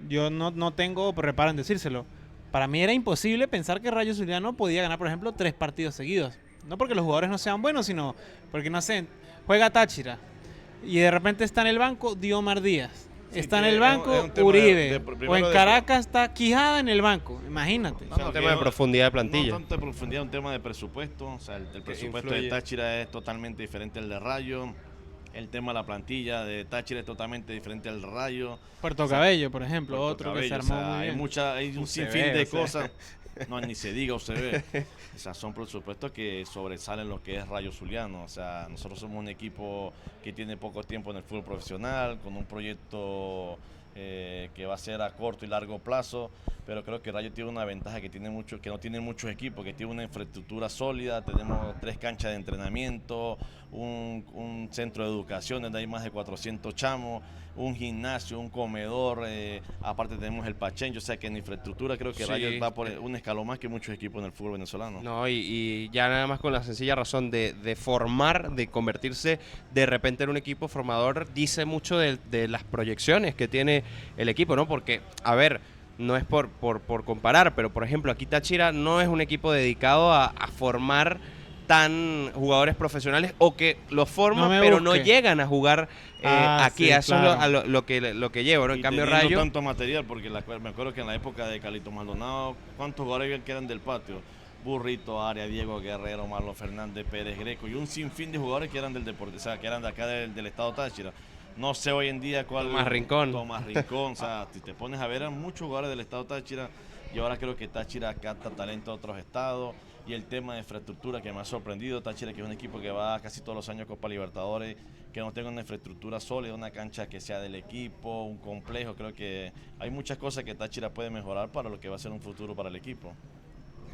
yo no tengo reparo en decírselo. Para mí era imposible pensar que Rayo Zuliano podía ganar, por ejemplo, 3 partidos seguidos. No porque los jugadores no sean buenos, sino porque, no sé, juega Táchira y de repente está en el banco Diomar Díaz. Sí, está en el banco Uribe. O en Caracas está Quijada en el banco. Imagínate. Es un tema de profundidad de plantilla. No tanto de profundidad, un tema de presupuesto. O sea, el presupuesto de Táchira es totalmente diferente al de Rayo. El tema de la plantilla de Táchira es totalmente diferente al Rayo. Puerto Cabello, por ejemplo, Puerto otro Cabello, que se armó muy bien. Hay un sinfín de cosas. No, ni se diga o se ve. O sea, son presupuestos que sobresalen lo que es Rayo Zuliano. O sea, nosotros somos un equipo que tiene poco tiempo en el fútbol profesional, con un proyecto que va a ser a corto y largo plazo, pero creo que Rayo tiene una ventaja que no tiene muchos equipos, que tiene una infraestructura sólida. Tenemos 3 canchas de entrenamiento, un centro de educación donde hay más de 400 chamos, un gimnasio, un comedor, aparte tenemos el Pachencho, o sea que en infraestructura creo que Sí, Rayo va por un escalón más que muchos equipos en el fútbol venezolano. No, y ya nada más con la sencilla razón de formar, de convertirse de repente en un equipo formador, dice mucho de las proyecciones que tiene el equipo, ¿no? Porque, a ver, no es por comparar, pero por ejemplo aquí Táchira no es un equipo dedicado a formar tan jugadores profesionales o que los forman pero no llegan a jugar aquí. Sí, eso claro. es lo que llevo, ¿no? En Y cambio teniendo Rayo... tanto material, porque me acuerdo que en la época de Calito Maldonado, ¿cuántos jugadores que eran del patio? Burrito, Aria, Diego Guerrero, Marlon Fernández, Pérez Greco y un sinfín de jugadores que eran del deporte, o sea, que eran de acá del estado Táchira. No sé hoy en día cuál... Tomás Rincón, o sea, si te pones a ver, eran muchos jugadores del estado Táchira y ahora creo que Táchira capta talento de otros estados. y el tema de infraestructura que me ha sorprendido. Táchira, que es un equipo que va casi todos los años a Copa Libertadores, que no tenga una infraestructura sólida, una cancha que sea del equipo, un complejo. Creo que hay muchas cosas que Táchira puede mejorar para lo que va a ser un futuro para el equipo.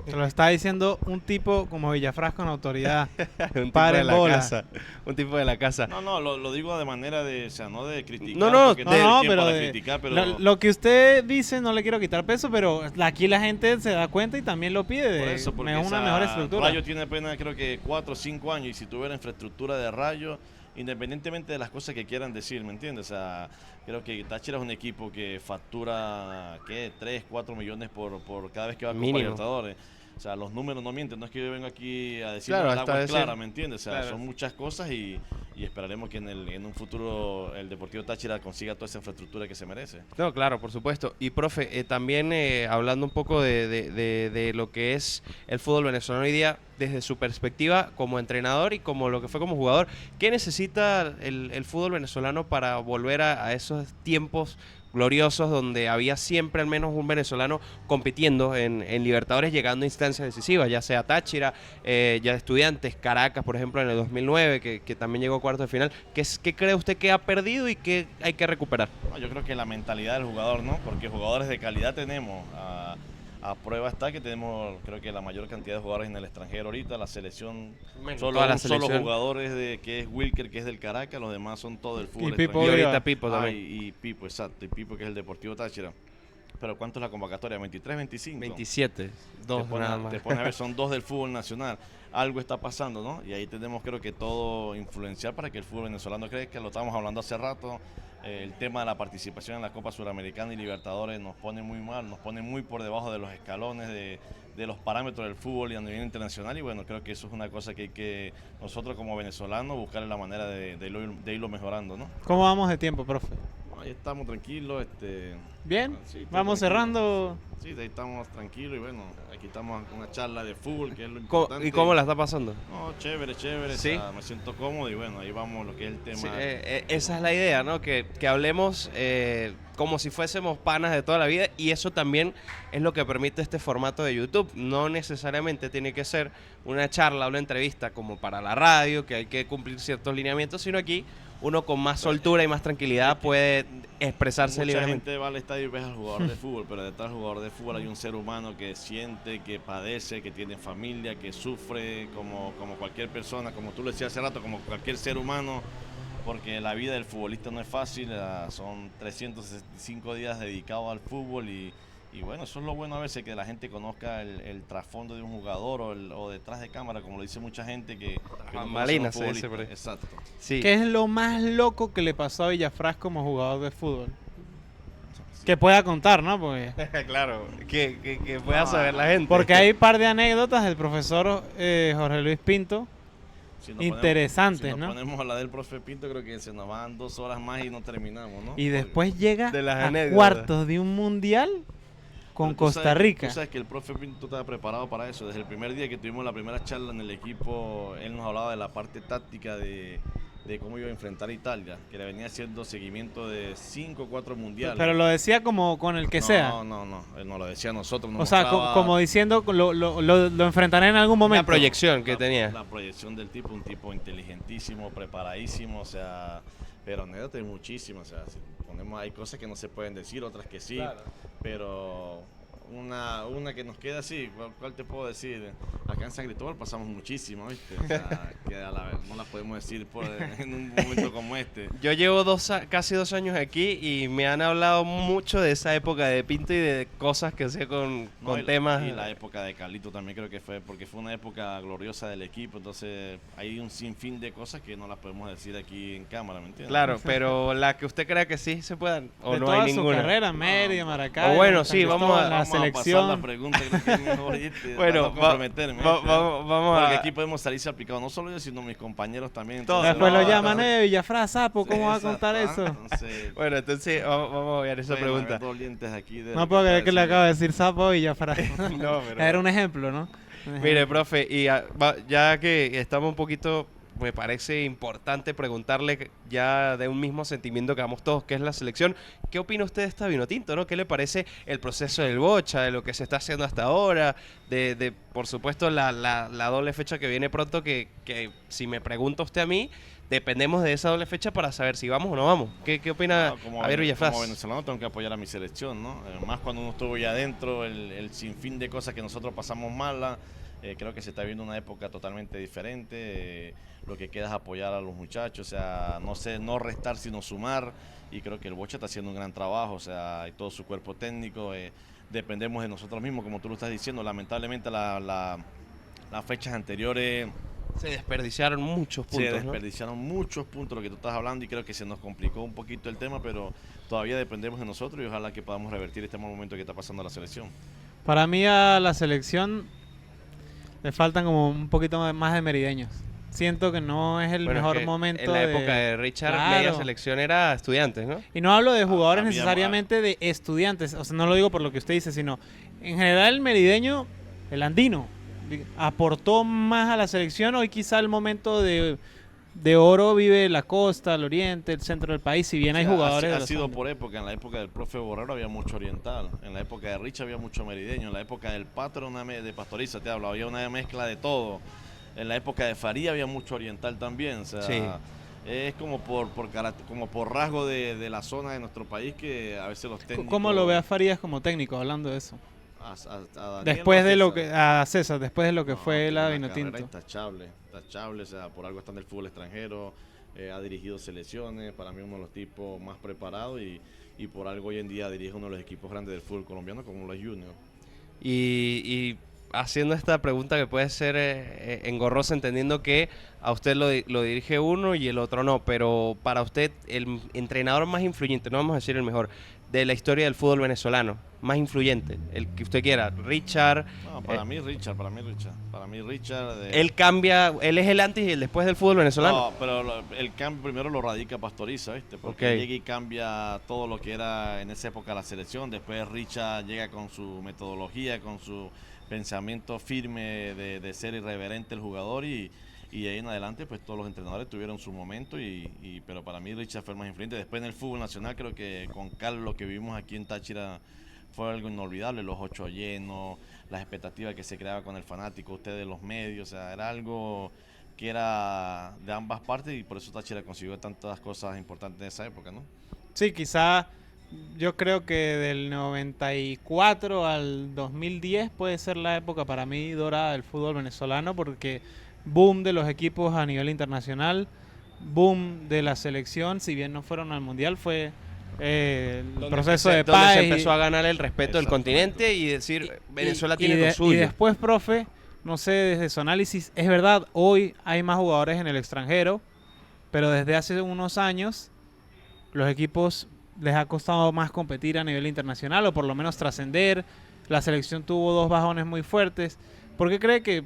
Te lo está diciendo un tipo como Villafrás con autoridad. Un tipo Paren de la bola. casa. Un tipo de la casa. No, lo digo de manera de, o sea, no de criticar. No, porque No, hay no, tiempo pero, para criticar, pero lo que usted dice no le quiero quitar peso, pero aquí la gente se da cuenta y también lo pide por de eso, porque una mejor estructura. Rayo tiene apenas creo que 4 o 5 años, y si tuviera infraestructura de Rayo, independientemente de las cosas que quieran decir, ¿me entiendes? O sea, creo que Táchira es un equipo que factura, ¿qué? 3, 4 millones por cada vez que va a Copa Mínimo. Libertadores. O sea, los números no mienten, no es que yo vengo aquí a decir Claro, el hasta agua es decir- clara, ¿me entiendes? O sea, claro. son muchas cosas y esperaremos que en un futuro el Deportivo Táchira consiga toda esa infraestructura que se merece. No, claro, por supuesto. Y profe, también hablando un poco de lo que es el fútbol venezolano hoy día, desde su perspectiva como entrenador y como lo que fue como jugador, ¿qué necesita el fútbol venezolano para volver a esos tiempos gloriosos donde había siempre al menos un venezolano compitiendo en Libertadores, llegando a instancias decisivas, ya sea Táchira, ya Estudiantes, Caracas, por ejemplo, en el 2009, que también llegó a cuartos de final? ¿Qué cree usted que ha perdido y que hay que recuperar? No, yo creo que la mentalidad del jugador, ¿no? Porque jugadores de calidad tenemos. A prueba está que tenemos, creo que la mayor cantidad de jugadores en el extranjero ahorita. La selección, solo toda la un solo selección. jugador que es Wilker, que es del Caracas. Los demás son todo del fútbol Y Pipo extranjero. Y ahorita Oliva. Pipo también. Y Pipo, exacto. Y Pipo, que es el Deportivo Táchira. Pero ¿cuánto es la convocatoria? ¿23, 25? 27, dos te pones, nada más. te pones a ver, son 2 del fútbol nacional. Algo está pasando, ¿no? Y ahí tenemos, creo que todo influenciar para que el fútbol venezolano crezca. Lo estábamos hablando hace rato. El tema de la participación en la Copa Suramericana y Libertadores nos pone muy mal, nos pone muy por debajo de los escalones de los parámetros del fútbol y a nivel internacional. Y bueno, creo que eso es una cosa que hay que nosotros como venezolanos buscar la manera de irlo mejorando, ¿no? ¿Cómo vamos de tiempo, profe? Ahí estamos tranquilos. ¿Bien? Sí, estoy ¿Vamos tranquilo. cerrando? Sí, ahí estamos tranquilos y bueno, aquí estamos con una charla de fútbol, que es lo Co- importante. ¿Y cómo la está pasando? No, chévere, chévere. Sí. O sea, me siento cómodo y bueno, ahí vamos lo que es el tema. Sí, esa es la idea, ¿no? Que hablemos como si fuésemos panas de toda la vida, y eso también es lo que permite este formato de YouTube. No necesariamente tiene que ser una charla, una entrevista como para la radio, que hay que cumplir ciertos lineamientos, sino aquí uno con más soltura y más tranquilidad puede expresarse Mucha libremente. gente va al estadio y ve al jugador de fútbol, pero detrás del jugador de fútbol hay un ser humano que siente, que padece, que tiene familia, que sufre como cualquier persona, como tú lo decías hace rato, como cualquier ser humano, porque la vida del futbolista no es fácil. Son 365 días dedicados al fútbol y bueno, eso es lo bueno a veces, que la gente conozca el trasfondo de un jugador o detrás de cámara, como lo dice mucha gente que no bambalinas, conoce a un se dice por ahí. futbolista. Exacto. Sí. ¿Qué es lo más loco que le pasó a Villafrás como jugador de fútbol? Que pueda contar, ¿no? Claro, que pueda saber la gente. Porque hay un par de anécdotas del profesor Jorge Luis Pinto. Si nos Interesantes, si ¿no? nos ponemos a la del profe Pinto, creo que se nos van 2 horas más y no terminamos, ¿no? Y después llega De las a anécdotas. cuartos de un mundial con Pero tú Costa sabes- Rica. Tú sabes que el profe Pinto estaba preparado para eso. Desde el primer día que tuvimos la primera charla en el equipo, él nos hablaba de la parte táctica de cómo iba a enfrentar a Italia, que le venía haciendo seguimiento de 5 o 4 mundiales. Pero lo decía como con el que no, sea. No, él nos lo decía a nosotros. nos O sea, mostraba como diciendo, lo enfrentaré en algún momento. la proyección que la- tenía. La proyección del tipo, un tipo inteligentísimo, preparadísimo, o sea, pero anécdotas hay muchísimas, o sea, si ponemos, hay cosas que no se pueden decir, otras que sí, pero una que nos queda así, ¿cuál te puedo decir? Acá en San Cristóbal pasamos muchísimo, ¿viste? O sea, que no la podemos decir en un momento como este. Yo llevo casi 2 años aquí y me han hablado mucho de esa época de Pinto y de cosas que hacía con No, temas. y la época de Carlito también creo que fue, porque fue una época gloriosa del equipo, entonces hay un sinfín de cosas que no las podemos decir aquí en cámara, ¿me entiendes? Claro, pero la que usted crea que sí se puedan, o de no toda hay su ninguna. carrera, Mérida, Maracay. O bueno, San sí, vamos Cristóbal, a- la Vamos a pasar selección. la pregunta, creo que es mejor irte, Bueno, para no comprometerme, ¿viste? vamos Porque a... aquí podemos salirse aplicados, no solo yo, sino mis compañeros también. Todos. entonces, Después No, lo llaman, no. Villafrás, sapo, ¿cómo va a exacto, contar eso? Entonces, Bueno, entonces vamos a ver esa pueden pregunta. haber dolientes aquí de No lo puedo creer que le está acabo de decir sapo a Villafrás. No, pero- Era un ejemplo, ¿no? Un Mire, ejemplo. profe, y ya que estamos un poquito me parece importante preguntarle ya de un mismo sentimiento que vamos todos, que es la selección. ¿Qué opina usted de esta Vinotinto, no? ¿Qué le parece el proceso del Bocha, de lo que se está haciendo hasta ahora, de por supuesto, la doble fecha que viene pronto, que si me pregunta usted a mí, dependemos de esa doble fecha para saber si vamos o no vamos? ¿Qué opina Javier Villafraz? Como venezolano tengo que apoyar a mi selección, ¿no? Más cuando uno estuvo ya adentro, el sinfín de cosas que nosotros pasamos malas. Creo que se está viendo una época totalmente diferente. Lo que queda es apoyar a los muchachos, o sea, no restar sino sumar. Y creo que el Bocha está haciendo un gran trabajo, o sea, y todo su cuerpo técnico. Dependemos de nosotros mismos, como tú lo estás diciendo. Lamentablemente las fechas anteriores Se desperdiciaron muchos puntos, se desperdiciaron muchos puntos, lo que tú estás hablando, y creo que se nos complicó un poquito el tema, pero todavía dependemos de nosotros y ojalá que podamos revertir este mal momento que está pasando a la selección. Para mí a la selección le faltan como un poquito más de merideños. Siento que no es el Bueno, es mejor que momento en la época de Richard, Claro. media selección era estudiantes, ¿no? Y no hablo de jugadores había- necesariamente de estudiantes, o sea, no lo digo por lo que usted dice, sino en general el merideño, el andino, aportó más a la selección. Hoy quizá el momento de oro vive la costa, el oriente, el centro del país, si bien hay O sea, jugadores de ha los sido Andes. por época. En la época del profe Borrero había mucho oriental, en la época de Richard había mucho merideño, en la época del Pato era de Pastoriza, te hablo, había una mezcla de todo. En la época de Faría había mucho oriental también, o sea, Sí. es como como por rasgo de la zona de nuestro país que a veces los técnicos... ¿Cómo lo ve a Farías como técnico, hablando de eso? a Daniel Después de lo César? que a César, después de lo que No, fue tiene la una Vinotinto. carrera intachable, o sea, por algo está en el fútbol extranjero, ha dirigido selecciones, para mí uno de los tipos más preparados y por algo hoy en día dirige uno de los equipos grandes del fútbol colombiano como los Juniors. Y haciendo esta pregunta que puede ser engorrosa, entendiendo que a usted lo dirige uno y el otro no, pero para usted el entrenador más influyente, no vamos a decir el mejor, de la historia del fútbol venezolano, más influyente, el que usted quiera, Richard, No, para mí Richard. él cambia, él es el antes y el después del fútbol venezolano. No, pero el cambio primero lo radica Pastoriza, ¿viste? Porque Ok. llega y cambia todo lo que era en esa época la selección. Después Richard llega con su metodología, con su pensamiento firme de ser irreverente el jugador y de ahí en adelante pues todos los entrenadores tuvieron su momento pero para mí Richard fue el más influyente. Después en el fútbol nacional creo que con Carlos lo que vivimos aquí en Táchira fue algo inolvidable, los 8 llenos, las expectativas que se creaba con el fanático, ustedes los medios, o sea, era algo que era de ambas partes y por eso Táchira consiguió tantas cosas importantes en esa época, ¿no? Sí, quizá yo creo que del 94 al 2010 puede ser la época para mí dorada del fútbol venezolano, porque boom de los equipos a nivel internacional, boom de la selección, si bien no fueron al mundial, fue el Donde proceso de donde paz se y- empezó a ganar el respeto del Exactamente. continente y decir, Venezuela y tiene de- lo suyo. Y después, profe, no sé, desde su análisis, es verdad, hoy hay más jugadores en el extranjero, pero desde hace unos años los equipos les ha costado más competir a nivel internacional o por lo menos trascender. La selección tuvo 2 bajones muy fuertes. ¿Por qué cree que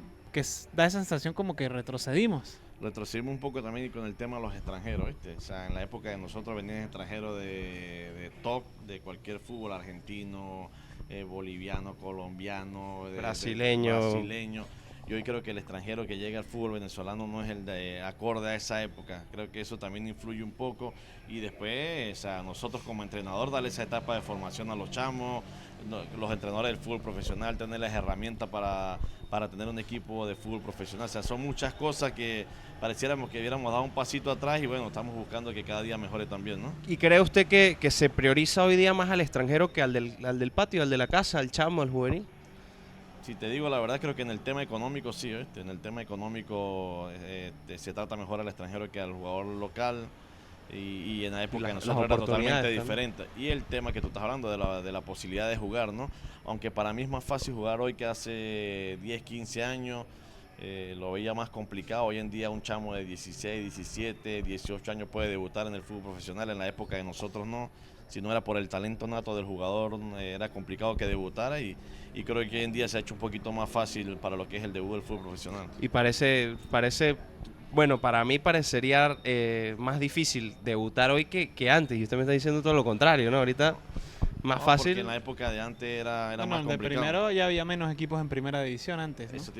da esa sensación como que retrocedimos? Retrocedimos un poco también con el tema de los extranjeros, ¿viste? O sea, en la época de nosotros venían extranjeros de top, de cualquier fútbol, argentino, boliviano, colombiano, brasileño. Y hoy creo que el extranjero que llega al fútbol venezolano no es el de acorde a esa época. Creo que eso también influye un poco. Y después, o sea, nosotros como entrenador, darle esa etapa de formación a los chamos, los entrenadores del fútbol profesional, tener las herramientas para tener un equipo de fútbol profesional. O sea, son muchas cosas que pareciéramos que hubiéramos dado un pasito atrás y bueno, estamos buscando que cada día mejore también, ¿no? ¿Y cree usted que se prioriza hoy día más al extranjero que al del patio, al de la casa, al chamo, al juvenil? Si te digo la verdad, creo que en el tema económico sí, ¿viste? En el tema económico se trata mejor al extranjero que al jugador local y en la época de las nosotros era oportunidades totalmente también. diferente. Y el tema que tú estás hablando de la posibilidad de jugar, ¿no? Aunque para mí es más fácil jugar hoy que hace 10, 15 años, lo veía más complicado. Hoy en día un chamo de 16, 17, 18 años puede debutar en el fútbol profesional, en la época de nosotros no. Si no era por el talento nato del jugador, era complicado que debutara y creo que hoy en día se ha hecho un poquito más fácil para lo que es el debut del fútbol profesional. Y parece, bueno, para mí parecería más difícil debutar hoy que antes. Y usted me está diciendo todo lo contrario, ¿no? Ahorita Más No, fácil. porque en la época de antes era Bueno, más de complicado. primero ya había menos equipos en primera división antes, ¿no? Eso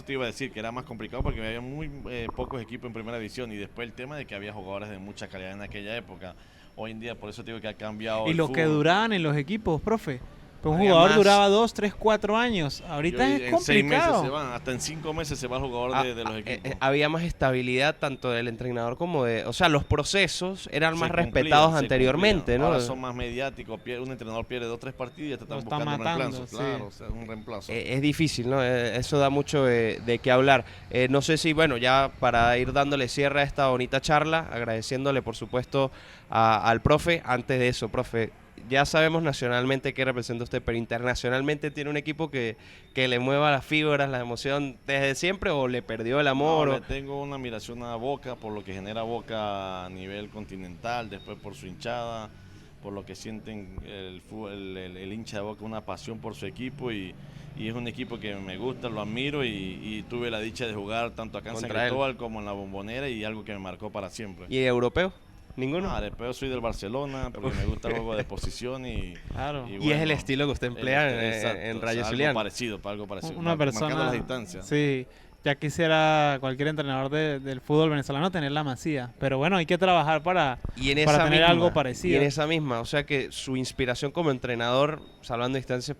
te iba a decir, que era más complicado porque había muy pocos equipos en primera división y después el tema de que había jugadores de mucha calidad en aquella época. Hoy en día, por eso te digo que ha cambiado Y el los que fútbol. duraban en los equipos, profe. Pues un Había jugador más- duraba 2, 3, 4 años. Y Ahorita hoy es en 6 meses se complicado. van, hasta en 5 meses se va el jugador de los equipos. Había más estabilidad tanto del entrenador como de... O sea, los procesos eran Se más cumplían, respetados se anteriormente, cumplían. ¿no? Ahora son más mediáticos, un entrenador pierde 2 o 3 partidos y ya te Lo están está buscando matando, un reemplazo. sí. Claro, o sea, un reemplazo. Es difícil, ¿no? Eso da mucho de qué hablar. No sé si, bueno, ya para ir dándole cierre a esta bonita charla, agradeciéndole, por supuesto, al profe. Antes de eso, profe, ya sabemos nacionalmente qué representa usted, pero internacionalmente tiene un equipo que le mueva las fibras, la emoción desde siempre, o le perdió el amor. No, o- le tengo una admiración a Boca por lo que genera Boca a nivel continental, después por su hinchada, por lo que sienten el hincha de Boca, una pasión por su equipo y es un equipo que me gusta, lo admiro y tuve la dicha de jugar tanto acá en San Contra él. Cristóbal como en la Bombonera y algo que me marcó para siempre. ¿Y europeo? ¿Ninguno? Ah, después soy del Barcelona porque me gusta el juego de posición Claro. Y es el estilo que usted emplea exacto, en o sea, Rayo algo Zuliano. parecido, algo parecido. Una marcando persona. las distancias. Sí. Ya quisiera cualquier entrenador del fútbol venezolano tener la Masía. Pero bueno, hay que trabajar para tener algo parecido. Y en esa misma, o sea que su inspiración como entrenador, salvando distancias,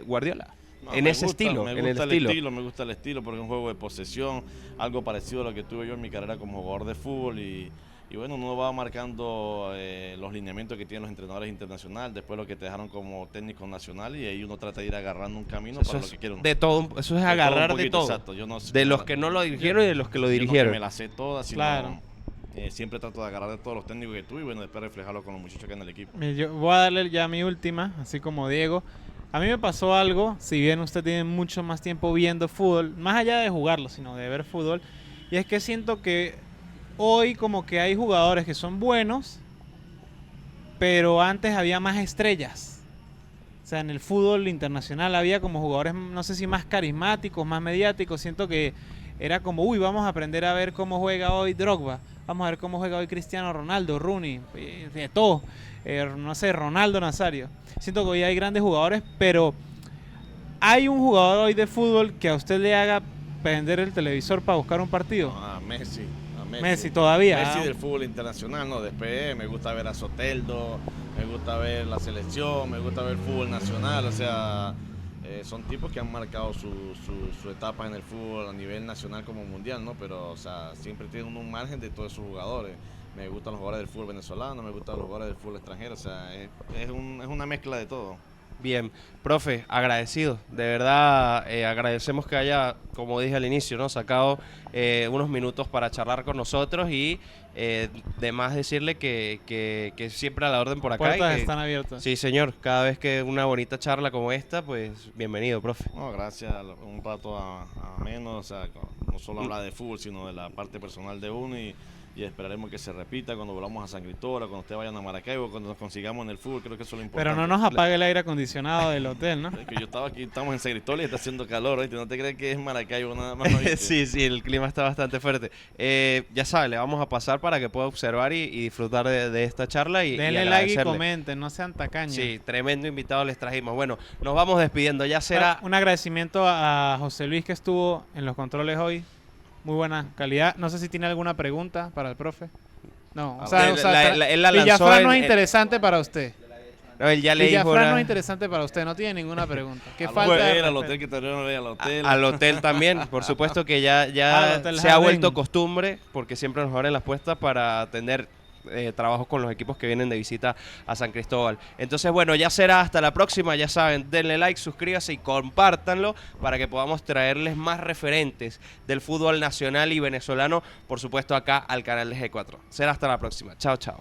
Guardiola. No, en me ese gusta, estilo, me en el gusta estilo. me gusta el estilo porque es un juego de posesión, algo parecido a lo que tuve yo en mi carrera como jugador de fútbol y bueno, uno va marcando los lineamientos que tienen los entrenadores internacionales, después lo que te dejaron como técnico nacional y ahí uno trata de ir agarrando un camino Eso para es lo que quiere uno. de todo, eso es De agarrar un de poquito, todo. exacto, yo no sé- De los que no lo dirigieron y de los que lo yo no que dirigieron. me la sé todas, sino Claro. siempre trato de agarrar de todos los técnicos que tuve y bueno, después reflejarlo con los muchachos que hay en el equipo. Mire, yo voy a darle ya mi última, así como Diego. A mí me pasó algo, si bien usted tiene mucho más tiempo viendo fútbol, más allá de jugarlo, sino de ver fútbol, y es que siento que hoy como que hay jugadores que son buenos, pero antes había más estrellas. O sea, en el fútbol internacional había como jugadores, no sé si más carismáticos, más mediáticos. Siento que era como, uy, vamos a aprender a ver cómo juega hoy Drogba, vamos a ver cómo juega hoy Cristiano Ronaldo, Rooney, de todo. No sé, Ronaldo Nazario. Siento que hoy hay grandes jugadores, pero hay un jugador hoy de fútbol que a usted le haga prender el televisor para buscar un partido. A Messi. Messi todavía. Messi del fútbol internacional, no, después me gusta ver a Soteldo, me gusta ver la selección, me gusta ver el fútbol nacional, o sea, son tipos que han marcado su etapa en el fútbol a nivel nacional como mundial, ¿no? Pero, o sea, siempre tienen un margen de todos esos jugadores. Me gustan los jugadores del fútbol venezolano, me gustan los jugadores del fútbol extranjero, o sea, es una mezcla de todo. Bien, profe, agradecido. De verdad, agradecemos que haya, como dije al inicio, ¿no? Sacado unos minutos para charlar con nosotros y de más decirle que siempre a la orden por acá. Puertas y que- están abiertas. Sí, señor. Cada vez que una bonita charla como esta, pues bienvenido, profe. No, gracias, un rato ameno, o sea, no solo hablar de fútbol, sino de la parte personal de uno y esperaremos que se repita cuando volvamos a San Cristóbal, cuando ustedes vayan a Maracaibo, cuando nos consigamos en el fútbol, creo que eso es lo importante. Pero no nos apague el aire acondicionado del hotel, ¿no? Es que yo estaba aquí, estamos en San Cristóbal y está haciendo calor, ¿oíste? No te crees que es Maracaibo nada más. ¿oíste? Sí, el clima está bastante fuerte. Ya sabe, le vamos a pasar para que pueda observar y disfrutar de esta charla y Denle like y agradecerle. comenten, no sean tacaños. Sí, tremendo invitado les trajimos. Bueno, nos vamos despidiendo. Ya será... Un agradecimiento a José Luis que estuvo en los controles hoy. Muy buena calidad. No sé si tiene alguna pregunta para el profe. No, o sea, Él la lanzó Villafran no es en- interesante para usted. No, él ya le dijo Villafran una- no es interesante para usted, no tiene ninguna pregunta. ¿Qué Al falta de hotel, al respeto? hotel que te dieron al hotel. al hotel también. Por supuesto que Al ya Hotel se ha Jardín. vuelto costumbre porque siempre nos abren las puertas para atender trabajos con los equipos que vienen de visita a San Cristóbal. Entonces, bueno, ya será hasta la próxima. Ya saben, denle like, suscríbanse y compártanlo para que podamos traerles más referentes del fútbol nacional y venezolano, por supuesto, acá al canal de G4. Será hasta la próxima. Chao, chao.